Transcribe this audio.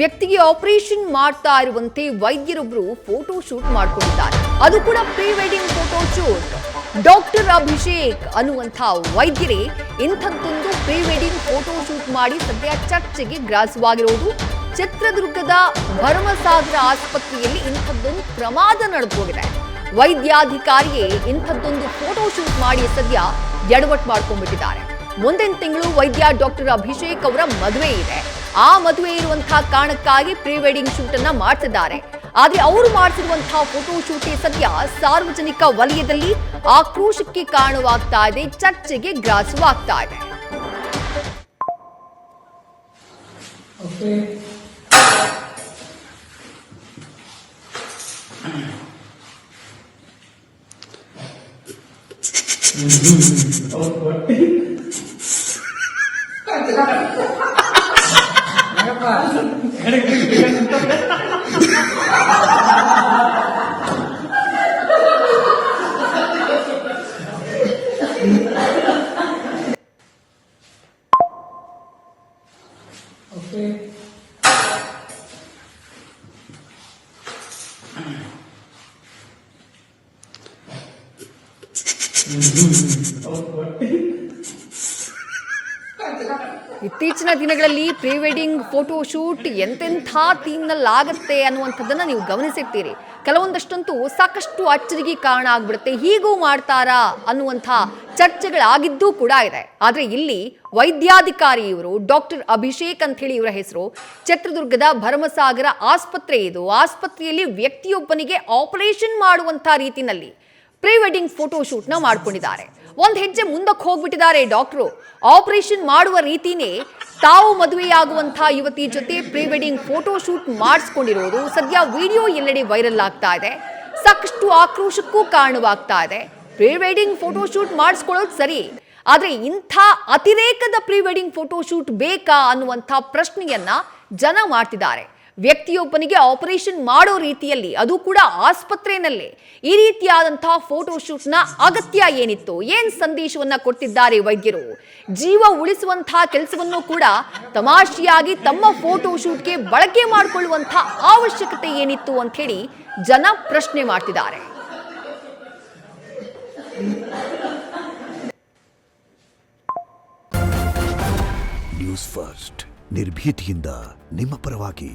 ವ್ಯಕ್ತಿಗೆ ಆಪರೇಷನ್ ಮಾಡ್ತಾ ಇರುವಂತೆ ವೈದ್ಯರೊಬ್ಬರು ಫೋಟೋ ಶೂಟ್ ಮಾಡಿಕೊಂಡಿದ್ದಾರೆ. ಅದು ಕೂಡ pre wedding photo shoot. Doctor Abhishek ಅನ್ನುವಂಥ ವೈದ್ಯರೇ ಇಂಥದ್ದೊಂದು ಪ್ರೀ ವೆಡ್ಡಿಂಗ್ ಫೋಟೋ ಶೂಟ್ ಮಾಡಿ ಸದ್ಯ ಚರ್ಚೆಗೆ ಗ್ರಾಸವಾಗಿರೋದು. ಚಿತ್ರದುರ್ಗದ ಭರಮಸಾಗರ ಆಸ್ಪತ್ರೆಯಲ್ಲಿ ಇಂಥದ್ದೊಂದು ಪ್ರಮಾದ ನಡೆದೋಗಿದೆ. ವೈದ್ಯಾಧಿಕಾರಿಯೇ ಇಂಥದ್ದೊಂದು ಫೋಟೋ ಶೂಟ್ ಮಾಡಿ ಸದ್ಯ ಎಡವಟ್ಟು ಮಾಡ್ಕೊಂಡ್ಬಿಟ್ಟಿದ್ದಾರೆ. ಮುಂದಿನ ತಿಂಗಳು ವೈದ್ಯ ಡಾಕ್ಟರ್ ಅಭಿಷೇಕ್ ಅವರ ಮದುವೆ ಇದೆ. ಆ ಮದುವೆ ಇರುವಂತಹ ಕಾರಣಕ್ಕಾಗಿ ಪ್ರೀ ವೆಡ್ಡಿಂಗ್ ಶೂಟ್ ಅನ್ನ ಮಾಡ್ತಿದ್ದಾರೆ. ಆದ್ರೆ ಅವರು ಮಾಡ್ತಿರುವಂತಹ ಫೋಟೋ ಶೂಟ್ ಸದ್ಯ ಸಾರ್ವಜನಿಕ ವಲಯದಲ್ಲಿ ಆಕ್ರೋಶಕ್ಕೆ ಕಾರಣವಾಗ್ತಾ ಇದೆ, ಚರ್ಚೆಗೆ ಗ್ರಾಸವಾಗ್ತಾ ಇದೆ. ಇತ್ತೀಚಿನ ದಿನಗಳಲ್ಲಿ ಪ್ರೀ ವೆಡ್ಡಿಂಗ್ ಫೋಟೋ ಶೂಟ್ ಎಂತೆಂಥ ಥೀಮ್ನಲ್ಲಿ ಆಗುತ್ತೆ ಅನ್ನುವಂಥದ್ದನ್ನು ನೀವು ಗಮನಿಸಿರ್ತೀರಿ. ಕೆಲವೊಂದಷ್ಟಂತೂ ಸಾಕಷ್ಟು ಅಚ್ಚರಿಗೆ ಕಾರಣ ಆಗ್ಬಿಡುತ್ತೆ. ಹೀಗೂ ಮಾಡ್ತಾರಾ ಅನ್ನುವಂಥ ಚರ್ಚೆಗಳಾಗಿದ್ದೂ ಕೂಡ ಇದೆ. ಆದರೆ ಇಲ್ಲಿ ವೈದ್ಯಾಧಿಕಾರಿ ಇವರು ಡಾಕ್ಟರ್ ಅಭಿಷೇಕ್ ಅಂತ ಹೇಳಿ ಇವರ ಹೆಸರು. ಚಿತ್ರದುರ್ಗದ ಭರಮಸಾಗರ ಆಸ್ಪತ್ರೆ ಇದು. ಆಸ್ಪತ್ರೆಯಲ್ಲಿ ವ್ಯಕ್ತಿಯೊಬ್ಬನಿಗೆ ಆಪರೇಷನ್ ಮಾಡುವಂಥ ರೀತಿಯಲ್ಲಿ ಪ್ರೀ ವೆಡ್ಡಿಂಗ್ ಫೋಟೋ ಶೂಟ್ನ ಮಾಡ್ಕೊಂಡಿದ್ದಾರೆ. ಒಂದು ಹೆಜ್ಜೆ ಮುಂದಕ್ಕೆ ಹೋಗ್ಬಿಟ್ಟಿದ್ದಾರೆ ಡಾಕ್ಟ್ರು. ಆಪರೇಷನ್ ಮಾಡುವ ರೀತಿನೇ ತಾವು ಮದುವೆಯಾಗುವಂತಹ ಯುವತಿ ಜೊತೆ ಪ್ರೀ ವೆಡ್ಡಿಂಗ್ ಫೋಟೋ ಶೂಟ್ ಮಾಡಿಸ್ಕೊಂಡಿರೋದು ಸದ್ಯ ವಿಡಿಯೋ ಎಲ್ಲೆಡೆ ವೈರಲ್ ಆಗ್ತಾ ಇದೆ. ಸಾಕಷ್ಟು ಆಕ್ರೋಶಕ್ಕೂ ಕಾರಣವಾಗ್ತಾ ಇದೆ. ಪ್ರೀ ವೆಡ್ಡಿಂಗ್ ಫೋಟೋ ಶೂಟ್ ಮಾಡಿಸ್ಕೊಳ್ಳೋದು ಸರಿ, ಆದ್ರೆ ಇಂಥ ಅತಿರೇಕದ ಪ್ರೀ ವೆಡ್ಡಿಂಗ್ ಫೋಟೋ ಶೂಟ್ ಬೇಕಾ ಅನ್ನುವಂಥ ಪ್ರಶ್ನೆಯನ್ನ ಜನ ಮಾಡ್ತಿದ್ದಾರೆ. ವ್ಯಕ್ತಿಯೊಬ್ಬನಿಗೆ ಆಪರೇಷನ್ ಮಾಡೋ ರೀತಿಯಲ್ಲಿ, ಅದು ಕೂಡ ಆಸ್ಪತ್ರೆಯಲ್ಲೇ ಈ ರೀತಿಯಾದಂತಹ ಫೋಟೋ ಶೂಟ್ನ ಅಗತ್ಯ ಏನಿತ್ತು? ಏನ್ ಸಂದೇಶವನ್ನ ಕೊಡ್ತಿದ್ದಾರೆ ವೈದ್ಯರು? ಜೀವ ಉಳಿಸುವಂತಹ ಕೆಲಸವನ್ನು ಕೂಡ ತಮಾಷೆಯಾಗಿ ತಮ್ಮ ಫೋಟೋ ಶೂಟ್ಗೆ ಬಳಕೆ ಮಾಡಿಕೊಳ್ಳುವಂತಹ ಅವಶ್ಯಕತೆ ಏನಿತ್ತು ಅಂತ ಹೇಳಿ ಜನ ಪ್ರಶ್ನೆ ಮಾಡ್ತಿದ್ದಾರೆ. ನ್ಯೂಸ್ ಫಸ್ಟ್ ನಿರ್ಭೀತಿಯಿಂದ ನಿಮ್ಮ ಪರವಾಗಿ.